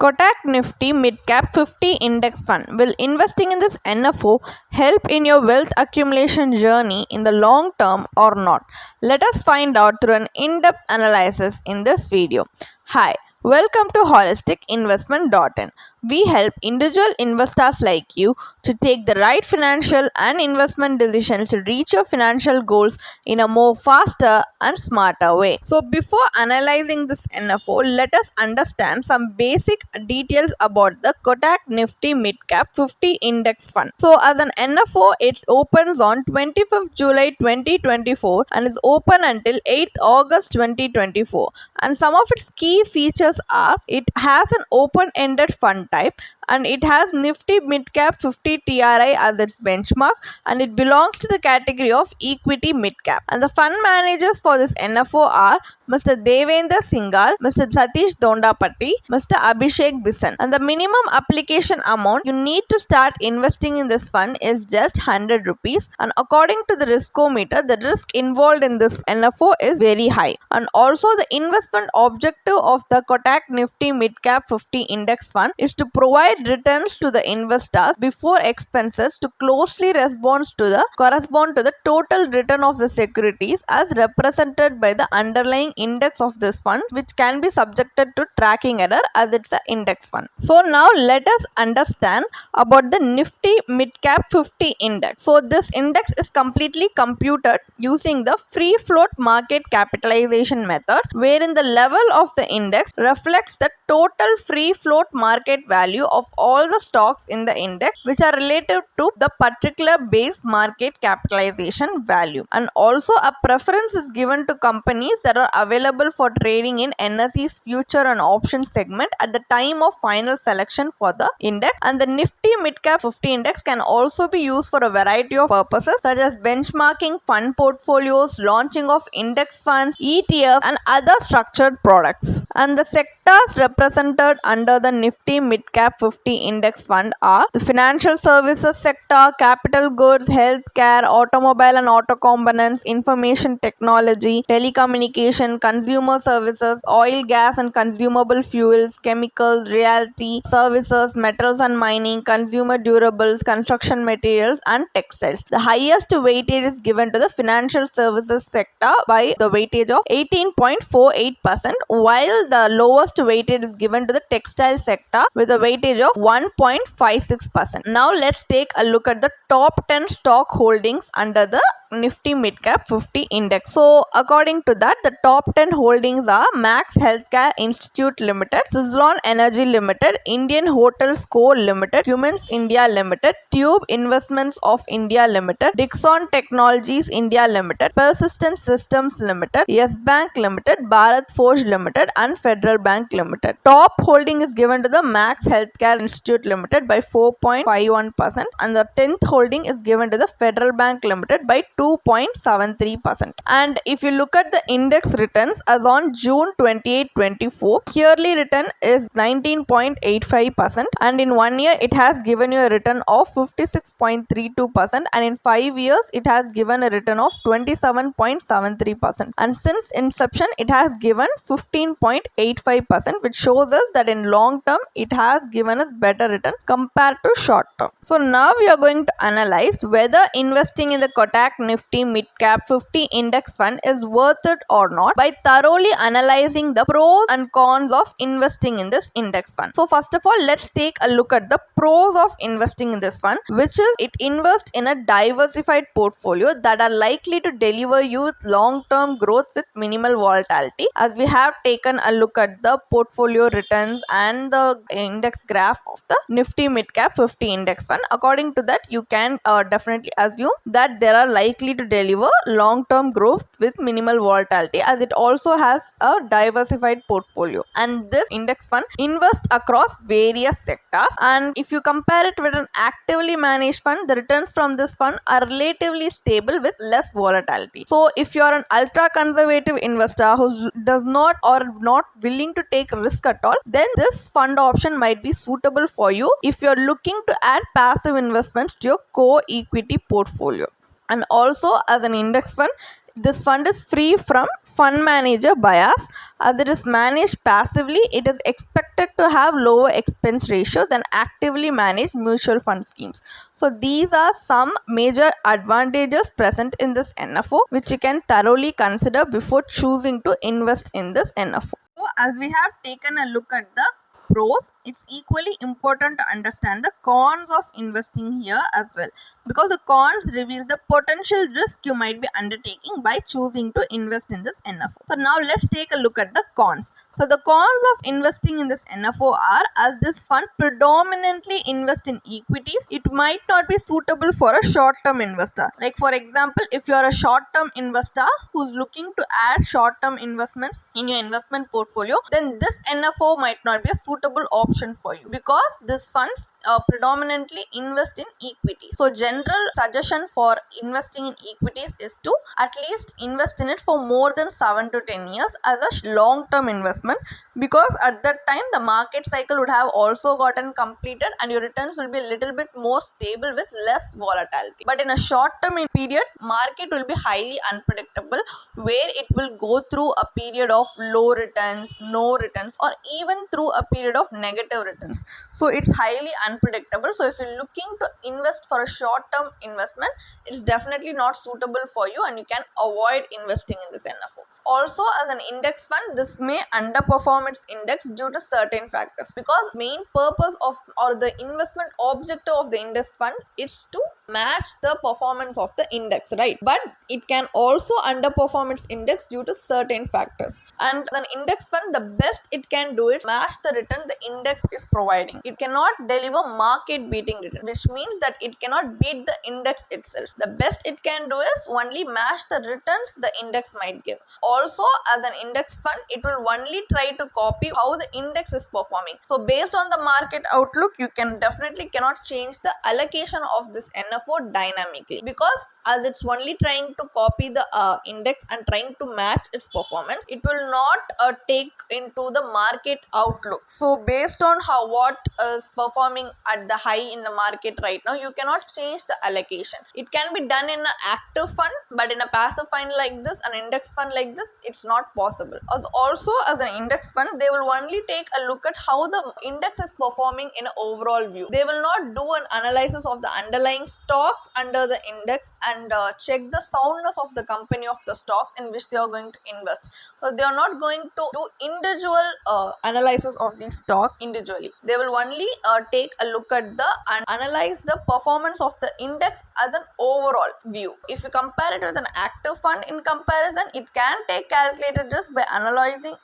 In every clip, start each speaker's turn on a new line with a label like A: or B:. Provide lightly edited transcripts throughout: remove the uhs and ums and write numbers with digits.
A: Kotak Nifty Midcap 50 Index Fund. Will investing in this NFO help in your wealth accumulation journey in the long term or not? Let us find out through an in-depth analysis in this video. Hi, welcome to holisticinvestment.in. We help individual investors like you to take the right financial and investment decisions to reach your financial goals in a more faster and smarter way. So before analyzing this NFO, let us understand some basic details about the Kotak Nifty Midcap 50 Index Fund. So as an NFO, it opens on 25th July 2024 and is open until 8th August 2024. And some of its key features are it has an open-ended fund type and it has Nifty Midcap 50 TRI as its benchmark, and it belongs to the category of equity midcap. And the fund managers for this NFO are Mr. Devendra Singhal, Mr. Satish Dondapatti, Mr. Abhishek Bisan. And the minimum application amount you need to start investing in this fund is just 100 rupees. And according to the riskometer, the risk involved in this NFO is very high. And also the investment objective of the Kotak Nifty Midcap 50 Index Fund is to provide returns to the investors before expenses to closely correspond to the total return of the securities as represented by the underlying index of this fund, which can be subjected to tracking error as it's an index fund. So now let us understand about the Nifty Midcap 50 Index. So this index is completely computed using the free float market capitalization method, wherein the level of the index reflects the total free float market value of all the stocks in the index which are relative to the particular base market capitalization value. And also a preference is given to companies that are available for trading in NSE's future and option segment at the time of final selection for the index. And the Nifty Midcap 50 Index can also be used for a variety of purposes such as benchmarking fund portfolios, launching of index funds, ETFs and other structured products. And the sectors represented under the Nifty Midcap 50 Index Fund are the financial services sector, capital goods, healthcare, automobile and auto components, information technology, telecommunication, consumer services, oil, gas and consumable fuels, chemicals, realty, services, metals and mining, consumer durables, construction materials and textiles. The highest weightage is given to the financial services sector by the weightage of 18.48%, while the lowest weightage is given to the textile sector with a weightage of 1.56%. Now let's take a look at the top 10 stock holdings under the Nifty Midcap 50 Index. So according to that, the top 10 holdings are Max Healthcare Institute Limited, Suzlon Energy Limited, Indian Hotels Co Limited, Humans India Limited, Tube Investments of India Limited, Dixon Technologies India Limited, Persistent Systems Limited, Yes Bank Limited, Bharat Forge Limited and Federal Bank Limited. Top holding is given to the Max Healthcare Institute Limited by 4.51% and the 10th holding is given to the Federal Bank Limited by 2.73%. And if you look at the index returns as on June 28, 24, yearly return is 19.85% and in 1 year it has given you a return of 56.32% and in 5 years it has given a return of 27.73% and since inception it has given 15.85%, which shows us that in long term it has given us better return compared to short term. So now we are going to analyze whether investing in the Kotak Nifty Midcap 50 Index Fund is worth it or not by thoroughly analyzing the pros and cons of investing in this index fund. So first of all, let's take a look at the pros of investing in this fund, which is it invests in a diversified portfolio that are likely to deliver you with long-term growth with minimal volatility. As we have taken a look at the portfolio returns and the index graph of the Nifty Midcap 50 Index Fund, according to that you can definitely assume that there are likely to deliver long-term growth with minimal volatility, as it also has a diversified portfolio. And this index fund invests across various sectors, and if you compare it with an actively managed fund, the returns from this fund are relatively stable with less volatility. So if you are an ultra conservative investor who does not or not willing to take risk at all, then this fund option might be suitable for you if you are looking to add passive investments to your core equity portfolio. And also as an index fund, this fund is free from fund manager bias. As it is managed passively, it is expected to have lower expense ratio than actively managed mutual fund schemes. So these are some major advantages present in this NFO which you can thoroughly consider before choosing to invest in this NFO. So as we have taken a look at the pros, it's equally important to understand the cons of investing here as well, because the cons reveals the potential risk you might be undertaking by choosing to invest in this NFO. So now let's take a look at the cons. So the cons of investing in this NFO are, as this fund predominantly invest in equities, it might not be suitable for a short-term investor. Like for example, if you are a short-term investor who's looking to add short-term investments in your investment portfolio, then this NFO might not be a suitable option for you, because this funds predominantly invest in equity. So general suggestion for investing in equities is to at least invest in it for more than 7 to 10 years as a long-term investment, because at that time the market cycle would have also gotten completed and your returns will be a little bit more stable with less volatility. But in a short-term period, market will be highly unpredictable, where it will go through a period of low returns, no returns, or even through a period of negative returns. So it's highly unpredictable. So if you're looking to invest for a short-term investment, it's definitely not suitable for you and you can avoid investing in this NFO. Also, as an index fund, this may underperform its index due to certain factors, because main purpose of or the investment objective of the index fund is to match the performance of the index, right? But it can also underperform its index due to certain factors. And an index fund, the best it can do is match the return the index is providing. It cannot deliver market beating return, which means that it cannot beat the index itself. The best it can do is only match the returns the index might give. Also, as an index fund, it will only try to copy how the index is performing. So based on the market outlook, you definitely cannot change the allocation of this NFO dynamically, because as it's only trying to copy the index and trying to match its performance, it will not take into the market outlook. So based on what is performing at the high in the market right now, you cannot change the allocation. It can be done in an active fund, but in a passive fund like this, an index fund like this, it's not possible. Also, as an index fund, they will only take a look at how the index is performing in an overall view. They will not do an analysis of the underlying stocks under the index and check the soundness of the company of the stocks in which they are going to invest. So they are not going to do individual analysis of these stocks individually. They will only take a look at and analyze the performance of the index as an overall view. If you compare it with an active fund, in comparison, it can take calculated risk by analyzing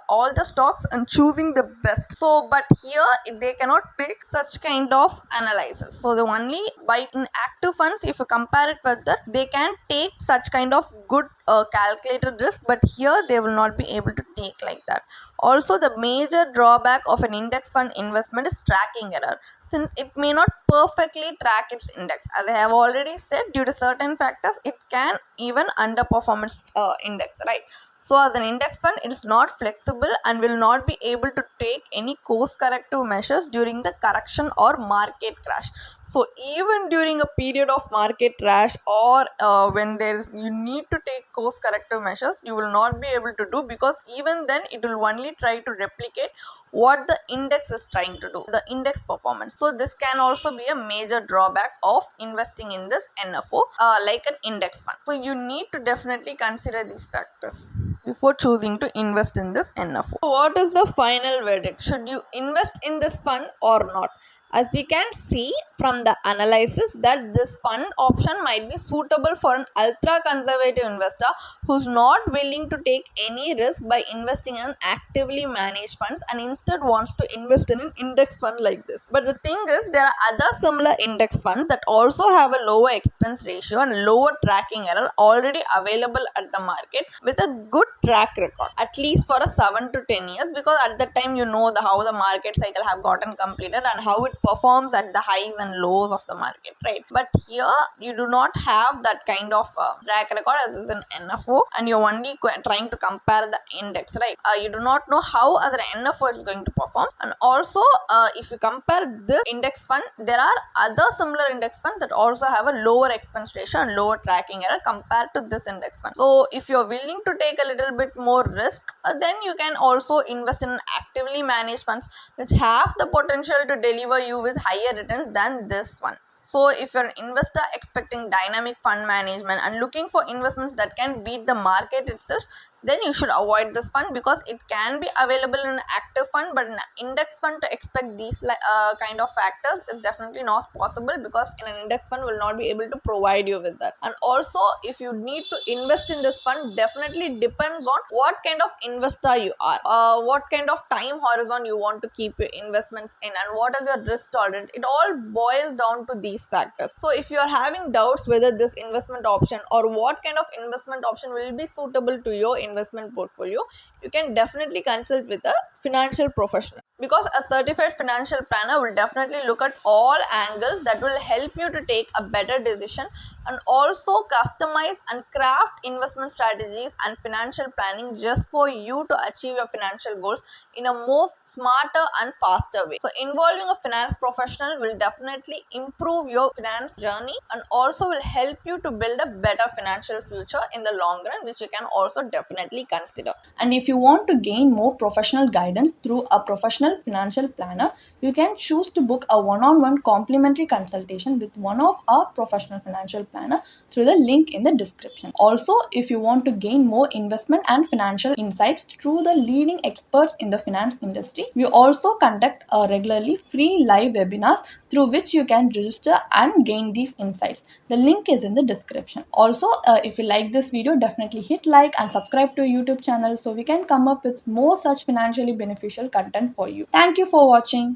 A: all the stocks and choosing the best. So but here they cannot take such kind of analysis. So the only by in active funds, if you compare it with that, they can take such kind of good calculated risk, but here they will not be able to take like that. Also, the major drawback of an index fund investment is tracking error, since it may not perfectly track its index. As I have already said, due to certain factors, it can even underperform its index, right? So as an index fund, it is not flexible and will not be able to take any course corrective measures during the correction or market crash. So even during a period of market crash, or when you need to take course corrective measures, you will not be able to do, because even then it will only try to replicate what the index is trying to do, the index performance. So this can also be a major drawback of investing in this NFO like an index fund. So you need to definitely consider these factors before choosing to invest in this NFO. So what is the final verdict? Should you invest in this fund or not? As we can see from the analysis, that this fund option might be suitable for an ultra conservative investor who's not willing to take any risk by investing in actively managed funds and instead wants to invest in an index fund like this. But the thing is, there are other similar index funds that also have a lower expense ratio and lower tracking error already available at the market with a good track record, at least for a 7 to 10 years, because at that time you know how the market cycle have gotten completed and how it performs at the highs and lows of the market, right? But here you do not have that kind of track record as is an NFO, and you're only trying to compare the index, right? You do not know how other NFO is going to perform. And also if you compare this index fund, there are other similar index funds that also have a lower expense ratio and lower tracking error compared to this index fund. So if you're willing to take a little bit more risk, then you can also invest in actively managed funds which have the potential to deliver you with higher returns than this one. So if you're an investor expecting dynamic fund management and looking for investments that can beat the market itself, then you should avoid this fund, because it can be available in an active fund, but in an index fund to expect these kind of factors is definitely not possible, because in an index fund will not be able to provide you with that. And also, if you need to invest in this fund, definitely depends on what kind of investor you are, what kind of time horizon you want to keep your investments in, and what is your risk tolerance. It all boils down to these factors. So if you are having doubts whether this investment option or what kind of investment option will be suitable to your investment portfolio, you can definitely consult with a financial professional, because a certified financial planner will definitely look at all angles that will help you to take a better decision, and also customize and craft investment strategies and financial planning just for you to achieve your financial goals in a more smarter and faster way. So involving a finance professional will definitely improve your finance journey and also will help you to build a better financial future in the long run, which you can also definitely consider.
B: And if you want to gain more professional guidance through a professional financial planner, you can choose to book a one-on-one complimentary consultation with one of our professional financial planner through the link in the description. Also, if you want to gain more investment and financial insights through the leading experts in the finance industry, we also conduct regularly free live webinars through which you can register and gain these insights. The link is in the description. Also, if you like this video, definitely hit like and subscribe to our YouTube channel so we can come up with more such financially beneficial content for you. Thank you for watching.